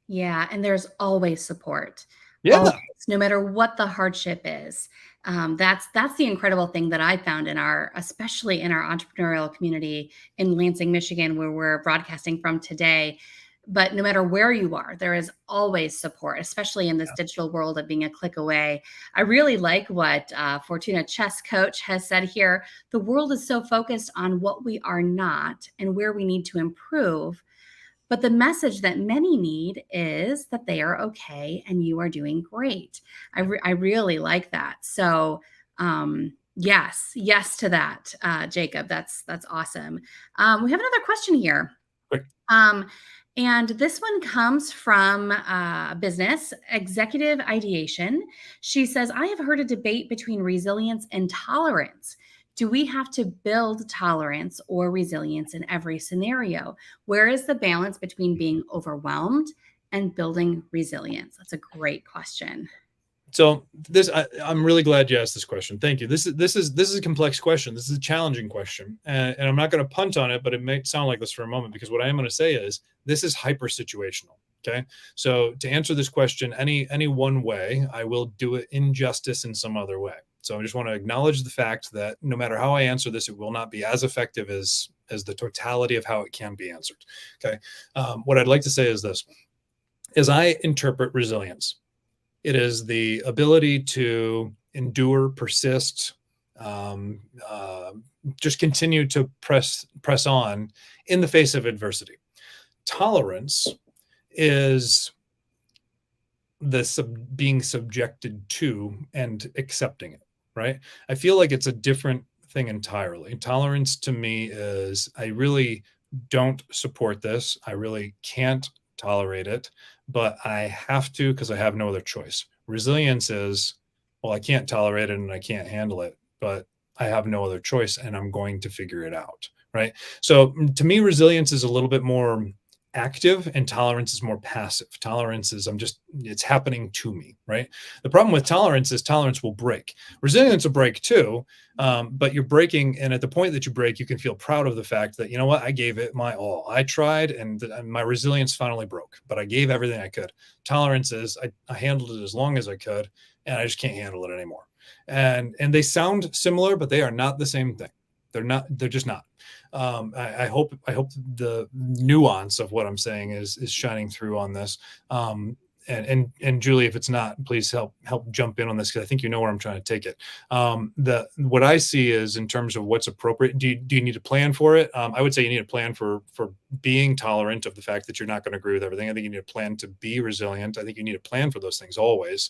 Yeah. And there's always support. Yeah. Always, no matter what the hardship is. That's the incredible thing that I found especially in our entrepreneurial community in Lansing, Michigan, where we're broadcasting from today. But no matter where you are, there is always support, especially in this digital world of being a click away. I really like what Fortuna Chess Coach has said here. The world is so focused on what we are not and where we need to improve. But the message that many need is that they are okay and you are doing great. I really like that. So yes to that, Jacob. That's awesome. We have another question here. Great. And this one comes from business executive ideation. She says, I have heard a debate between resilience and tolerance. Do we have to build tolerance or resilience in every scenario? Where is the balance between being overwhelmed and building resilience? That's a great question. So I'm really glad you asked this question. Thank you. This is a complex question. This is a challenging question, and I'm not going to punt on it, but it may sound like this for a moment, because what I am going to say is this is hyper situational. Okay. So to answer this question any one way, I will do it injustice in some other way. So I just want to acknowledge the fact that no matter how I answer this, it will not be as effective as the totality of how it can be answered. Okay. What I'd like to say is this: as I interpret resilience, it is the ability to endure, persist, just continue to press on in the face of adversity. Tolerance is being subjected to and accepting it, right? I feel like it's a different thing entirely. Tolerance to me is, I really don't support this. I really can't tolerate it, but I have to because I have no other choice. Resilience is, well, I can't tolerate it and I can't handle it, but I have no other choice and I'm going to figure it out, right? So to me, resilience is a little bit more active and tolerance is more passive. Tolerance is, it's happening to me, right? The problem with tolerance is tolerance will break. Resilience will break too, but you're breaking, and at the point that you break, you can feel proud of the fact that, you know what, I gave it my all. I tried, and my resilience finally broke, but I gave everything I could. Tolerance is, I handled it as long as I could, and I just can't handle it anymore. And they sound similar, but they are not the same thing. They're just not. I hope the nuance of what I'm saying is shining through on this. And Julie, if it's not, please help jump in on this, because I think you know where I'm trying to take it. What I see is, in terms of what's appropriate, do you need to plan for it? I would say you need a plan for being tolerant of the fact that you're not going to agree with everything. I think you need a plan to be resilient. I think you need a plan for those things always.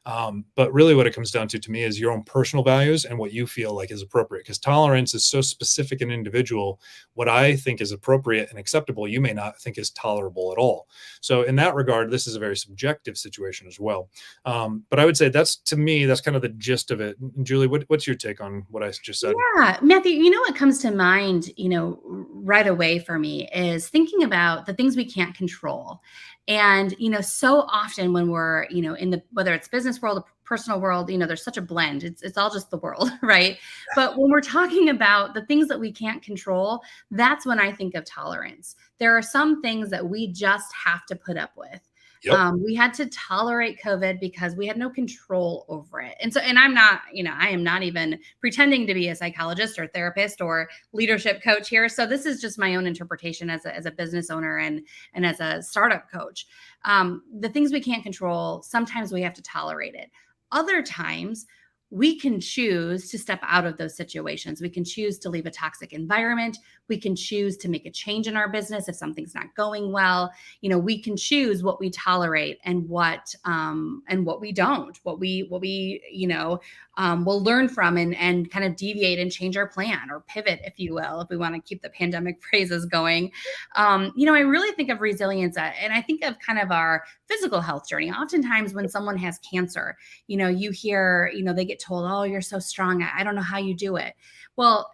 But really what it comes down to me is your own personal values and what you feel like is appropriate, because tolerance is so specific and individual. What I think is appropriate and acceptable, you may not think is tolerable at all. So in that regard, this is a very subjective situation as well. But I would say that's kind of the gist of it. Julie, what's your take on what I just said? Yeah, Matthew, what comes to mind, right away for me is thinking about the things we can't control. And, so often when we're, in whether it's business world or personal world, there's such a blend. It's all just the world, right? But when we're talking about the things that we can't control, that's when I think of tolerance. There are some things that we just have to put up with. Yep. We had to tolerate COVID because we had no control over it. And I'm not, I am not even pretending to be a psychologist or therapist or leadership coach here. So this is just my own interpretation as a business owner and as a startup coach. The things we can't control, sometimes we have to tolerate it. Other times, we can choose to step out of those situations. We can choose to leave a toxic environment. We can choose to make a change in our business if something's not going well. We can choose what we tolerate and what we don't, what we will learn from and kind of deviate and change our plan or pivot, if you will, if we want to keep the pandemic phrases going. I really think of resilience and I think of kind of our physical health journey. Oftentimes when someone has cancer, you hear, they get told, oh, you're so strong. I don't know how you do it. Well,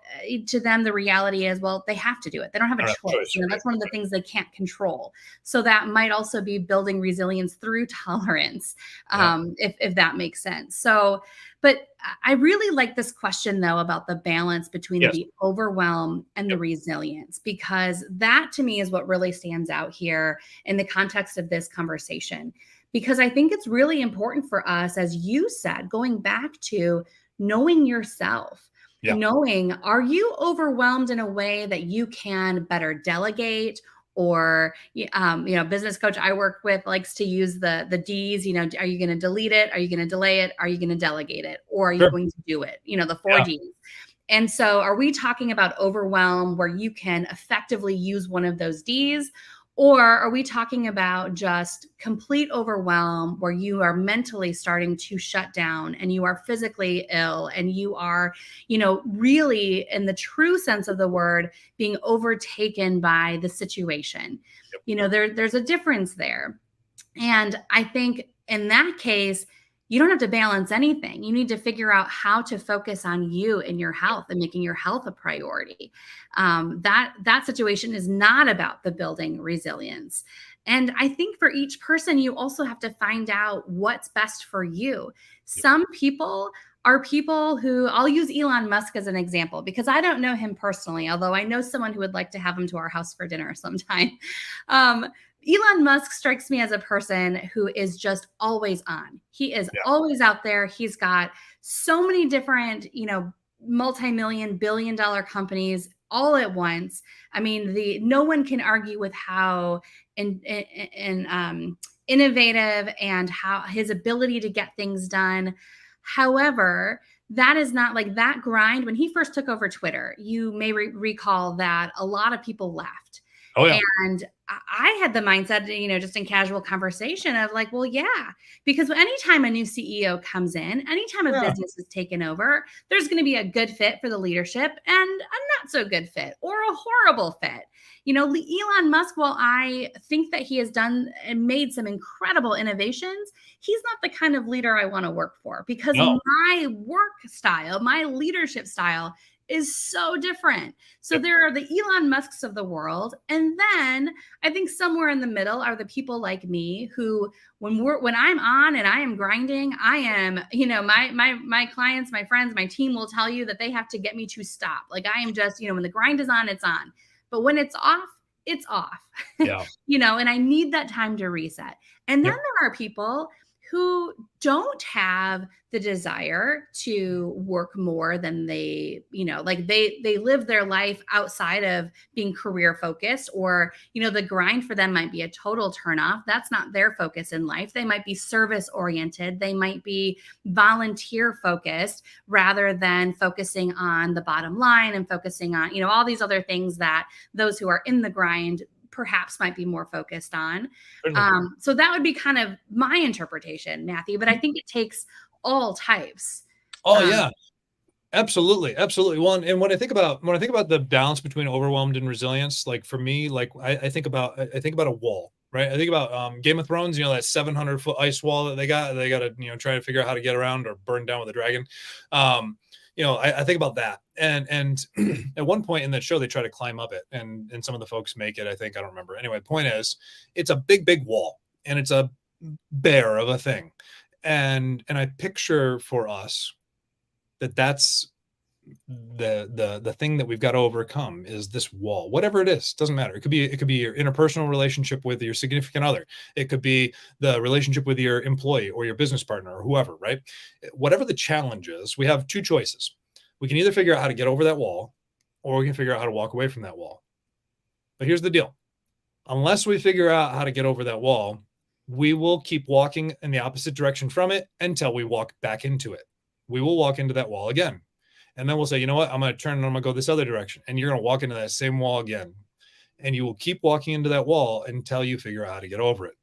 to them, the reality is, well, they have to do it. They don't have a choice. That's one of the things they can't control. So that might also be building resilience through tolerance, if that makes sense. So, but I really like this question, though, about the balance between the overwhelm and the resilience, because that to me is what really stands out here in the context of this conversation. Because I think it's really important for us, as you said, going back to knowing yourself. Yeah. Knowing, are you overwhelmed in a way that you can better delegate? Or, business coach I work with likes to use the D's, are you going to delete it? Are you going to delay it? Are you going to delegate it? Or are you going to do it? The 4 Ds. And so are we talking about overwhelm where you can effectively use one of those D's? Or are we talking about just complete overwhelm where you are mentally starting to shut down and you are physically ill and you are, really in the true sense of the word being overtaken by the situation? Yep. There's a difference there. And I think in that case, you don't have to balance anything. You need to figure out how to focus on you and your health and making your health a priority. That situation is not about the building resilience. And I think for each person, you also have to find out what's best for you. Yep. Some people are people who, I'll use Elon Musk as an example because I don't know him personally, although I know someone who would like to have him to our house for dinner sometime. Elon Musk strikes me as a person who is just always on. He is always out there. He's got so many different, multi-million, billion-dollar companies all at once. I mean, no one can argue with how innovative and how his ability to get things done. However, that is not like that grind. When he first took over Twitter, you may recall that a lot of people left. Oh, yeah. And I had the mindset, just in casual conversation of like, well, yeah, because anytime a new CEO comes in, anytime a business is taken over, there's going to be a good fit for the leadership and a not so good fit or a horrible fit. Elon Musk, while I think that he has done and made some incredible innovations, he's not the kind of leader I want to work for because my work style, my leadership style is so different. So there are the Elon Musks of the world. And then I think somewhere in the middle are the people like me who, when I'm on and I am grinding, I am, my clients, my friends, my team will tell you that they have to get me to stop. Like I am just, when the grind is on, it's on. But when it's off, it's off. Yeah. And I need that time to reset. And then there are people who don't have the desire to work more than they, like they live their life outside of being career focused, or, the grind for them might be a total turnoff. That's not their focus in life. They might be service oriented. They might be volunteer focused rather than focusing on the bottom line and focusing on, all these other things that those who are in the grind perhaps might be more focused on. So that would be kind of my interpretation, Matthew, but I think it takes all types. Oh yeah, absolutely. Well, and when I think about the balance between overwhelmed and resilience, like for me, like I think about a wall, right? I think about Game of Thrones, that 700-foot ice wall that they got to, try to figure out how to get around or burn down with a dragon. I think about that. And at one point in that show, they try to climb up it, and some of the folks make it, I think. I don't remember. Anyway, the point is, it's a big, big wall, and it's a bear of a thing. And I picture for us that's the thing that we've got to overcome is this wall, whatever it is. Doesn't matter. It could be your interpersonal relationship with your significant other. It could be the relationship with your employee or your business partner or whoever, right? Whatever the challenge is, we have two choices. We can either figure out how to get over that wall, or we can figure out how to walk away from that wall. But here's the deal. Unless we figure out how to get over that wall, we will keep walking in the opposite direction from it until we walk back into it. We will walk into that wall again. And then we'll say, you know what, I'm going to turn and I'm going to go this other direction. And you're going to walk into that same wall again. And you will keep walking into that wall until you figure out how to get over it.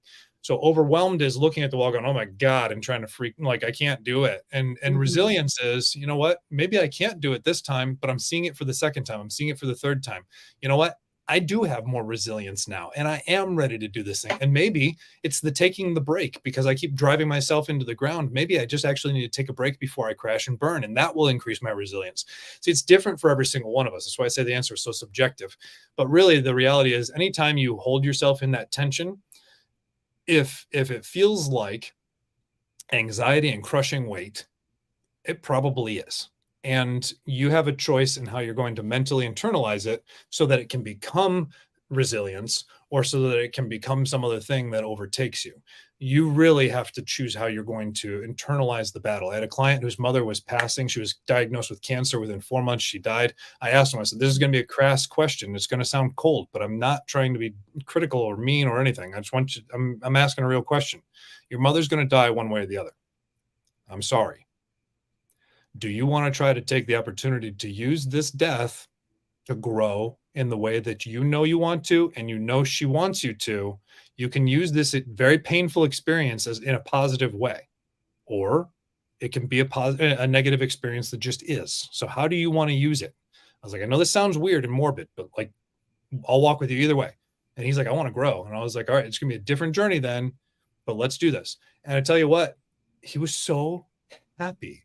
So overwhelmed is looking at the wall going, oh my God, and trying to freak, like, I can't do it. And resilience is, you know what, maybe I can't do it this time, but I'm seeing it for the second time. I'm seeing it for the third time. You know what? I do have more resilience now, and I am ready to do this thing. And maybe it's the taking the break, because I keep driving myself into the ground. Maybe I just actually need to take a break before I crash and burn, and that will increase my resilience. See, it's different for every single one of us. That's why I say the answer is so subjective. But really, the reality is, anytime you hold yourself in that tension, if it feels like anxiety and crushing weight, it probably is. And you have a choice in how you're going to mentally internalize it so that it can become resilience, or so that it can become some other thing that overtakes you. You really have to choose how you're going to internalize the battle. I had a client whose mother was passing. She was diagnosed with cancer. Within 4 months, she died. I asked him, I said, this is going to be a crass question. It's going to sound cold, but I'm not trying to be critical or mean or anything. I just want you, I'm asking a real question. Your mother's going to die one way or the other. I'm sorry. Do you want to try to take the opportunity to use this death to grow in the way that you want to, and she wants you to? You can use this very painful experience as in a positive way, or it can be a negative experience that just is. So how do you want to use it? I was like, I know this sounds weird and morbid, but like, I'll walk with you either way. And he's like, I want to grow. And I was like, all right, it's going to be a different journey then, but let's do this. And I tell you what, he was so happy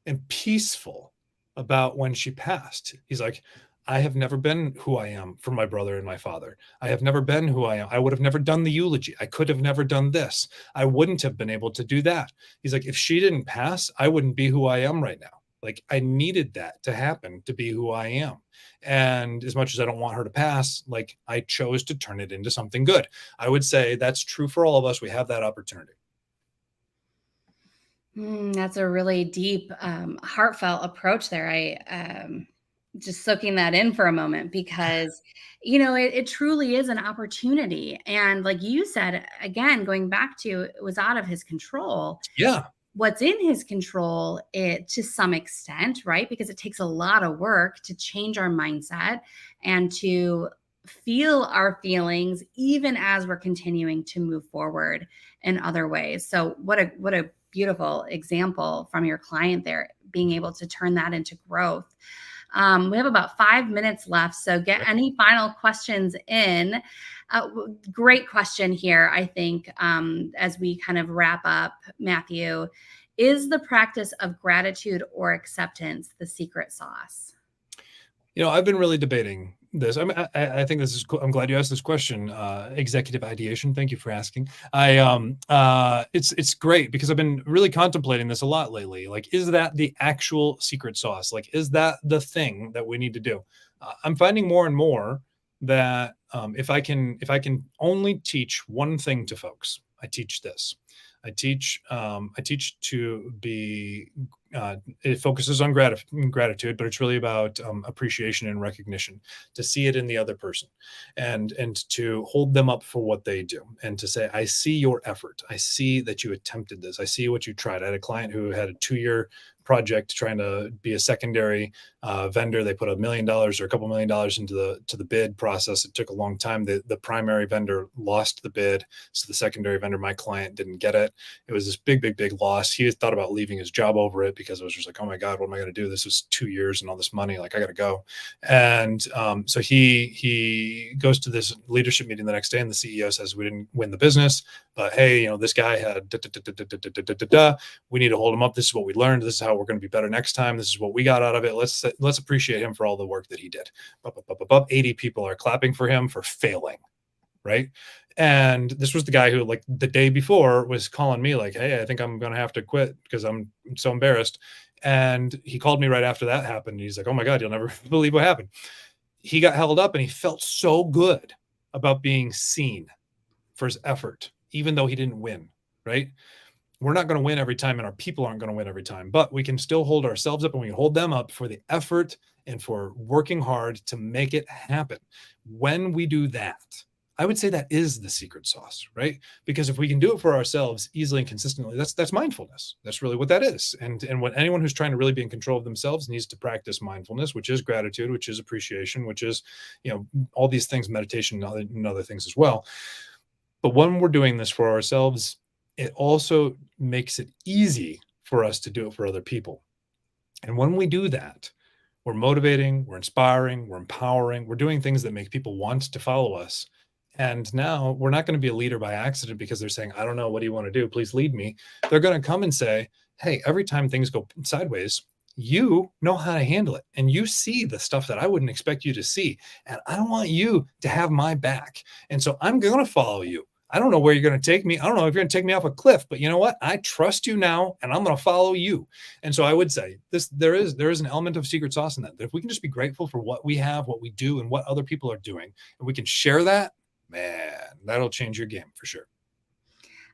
and peaceful about when she passed. He's like, I have never been who I am for my brother and my father. I have never been who I am. I would have never done the eulogy. I could have never done this. I wouldn't have been able to do that. He's like, if she didn't pass, I wouldn't be who I am right now. Like, I needed that to happen to be who I am. And as much as I don't want her to pass, like, I chose to turn it into something good. I would say that's true for all of us. We have that opportunity. That's a really deep, heartfelt approach there. I just soaking that in for a moment, because, it truly is an opportunity. And like you said, again, going back to, it was out of his control. Yeah. What's in his control, it to some extent, right? Because it takes a lot of work to change our mindset and to feel our feelings, even as we're continuing to move forward in other ways. So what a beautiful example from your client there, being able to turn that into growth. We have about 5 minutes left, so get any final questions in. Great question here, I think, as we kind of wrap up, Matthew. Is the practice of gratitude or acceptance the secret sauce? I've been really debating this. I think this is cool. I'm glad you asked this question. Executive ideation. Thank you for asking. It's great, because I've been really contemplating this a lot lately. Like, is that the actual secret sauce? Like, is that the thing that we need to do? I'm finding more and more that if I can only teach one thing to folks, I teach this. I teach to be, it focuses on gratitude, but it's really about appreciation and recognition, to see it in the other person, and to hold them up for what they do, and to say, I see your effort. I see that you attempted this. I see what you tried. I had a client who had a 2-year project trying to be a secondary vendor. They put $1 million or a couple $1 million into the bid process. It took a long time. The primary vendor lost the bid, so the secondary vendor, my client, didn't get it. It was this big loss. He had thought about leaving his job over it because it was just like, oh my God, what am I going to do? This was 2 years and all this money. Like, I got to go. And so he goes to this leadership meeting the next day, and the CEO says, we didn't win the business, but hey, this guy had we need to hold him up. This is what we learned. This is how we're going to be better next time. This is what we got out of it. Let's appreciate him for all the work that he did. 80 people are clapping for him for failing, right? And this was the guy who, like, the day before was calling me like, hey, I think I'm going to have to quit because I'm so embarrassed. And he called me right after that happened. He's like, oh my God, you'll never believe what happened. He got held up and he felt so good about being seen for his effort, even though he didn't win, right? We're not going to win every time, and our people aren't going to win every time, but we can still hold ourselves up, and we can hold them up for the effort and for working hard to make it happen. When we do that, I would say that is the secret sauce, right? Because if we can do it for ourselves easily and consistently, that's mindfulness. That's really what that is. And what anyone who's trying to really be in control of themselves needs to practice mindfulness, which is gratitude, which is appreciation, which is, all these things, meditation and other things as well. But when we're doing this for ourselves, it also makes it easy for us to do it for other people. And when we do that, we're motivating, we're inspiring, we're empowering, we're doing things that make people want to follow us. And now we're not going to be a leader by accident because they're saying, I don't know, what do you want to do? Please lead me. They're going to come and say, hey, every time things go sideways, you know how to handle it. And you see the stuff that I wouldn't expect you to see. And I don't want you to have my back. And so I'm going to follow you. I don't know where you're going to take me. I don't know if you're going to take me off a cliff, but you know what? I trust you now, and I'm going to follow you. And so I would say there is an element of secret sauce in that. If we can just be grateful for what we have, what we do, and what other people are doing, and we can share that, man, that'll change your game for sure.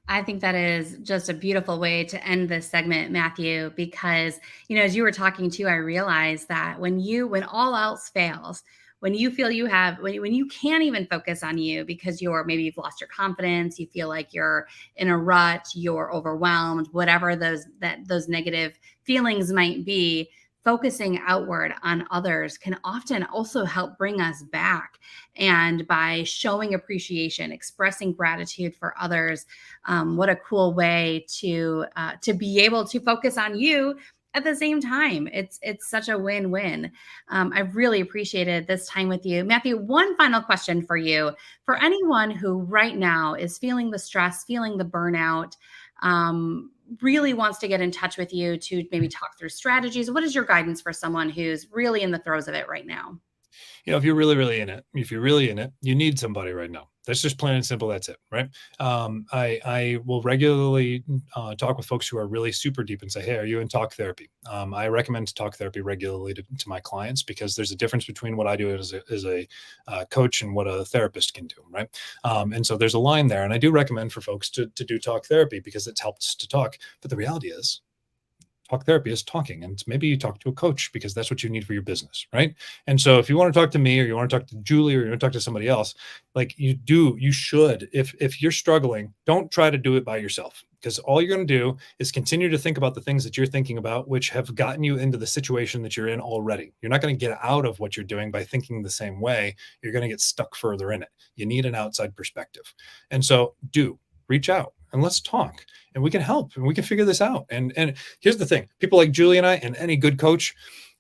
I think that is just a beautiful way to end this segment, Matthew, because, as you were talking too, I realized that when all else fails, when you feel when you can't even focus on you because maybe you've lost your confidence, you feel like you're in a rut, you're overwhelmed, whatever those negative feelings might be, focusing outward on others can often also help bring us back. And by showing appreciation, expressing gratitude for others, what a cool way to be able to focus on you at the same time. It's such a win-win. I've really appreciated this time with you. Matthew, one final question for you. For anyone who right now is feeling the stress, feeling the burnout, really wants to get in touch with you to maybe talk through strategies, what is your guidance for someone who's really in the throes of it right now? If you're really in it, you need somebody right now. That's just plain and simple. That's it, right? I will regularly talk with folks who are really super deep and say, hey, are you in talk therapy? I recommend talk therapy regularly to my clients because there's a difference between what I do as a coach and what a therapist can do, right? And so there's a line there. And I do recommend for folks to do talk therapy because it helps to talk. But the reality is, talk therapy is talking, and maybe you talk to a coach because that's what you need for your business, right? And so if you want to talk to me, or you want to talk to Julie, or you want to talk to somebody else, like you should, if you're struggling, don't try to do it by yourself, because all you're going to do is continue to think about the things that you're thinking about, which have gotten you into the situation that you're in already. You're not going to get out of what you're doing by thinking the same way. You're going to get stuck further in it. You need an outside perspective. And so reach out and let's talk, and we can help, and we can figure this out. And here's the thing, people like Julie and I, and any good coach,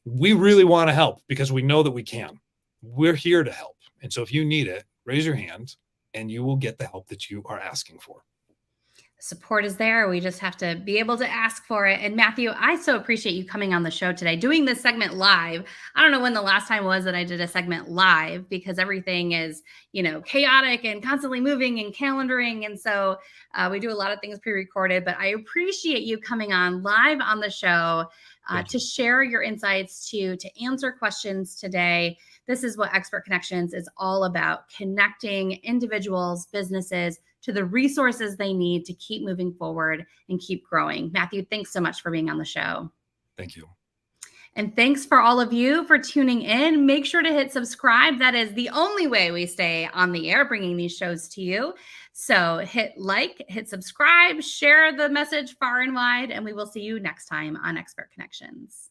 we really want to help because we know that we can. We're here to help. And so if you need it, raise your hand and you will get the help that you are asking for. Support is there. We just have to be able to ask for it. And Matthew, I so appreciate you coming on the show today, doing this segment live. I don't know when the last time was that I did a segment live because everything is, chaotic and constantly moving and calendaring. And so we do a lot of things pre-recorded, but I appreciate you coming on live on the show to share your insights, to answer questions today. This is what Expert Connections is all about: connecting individuals, businesses, to the resources they need to keep moving forward and keep growing. Matthew, thanks so much for being on the show. Thank you. And thanks for all of you for tuning in. Make sure to hit subscribe. That is the only way we stay on the air, bringing these shows to you. So hit like, hit subscribe, share the message far and wide, and we will see you next time on Expert Connections.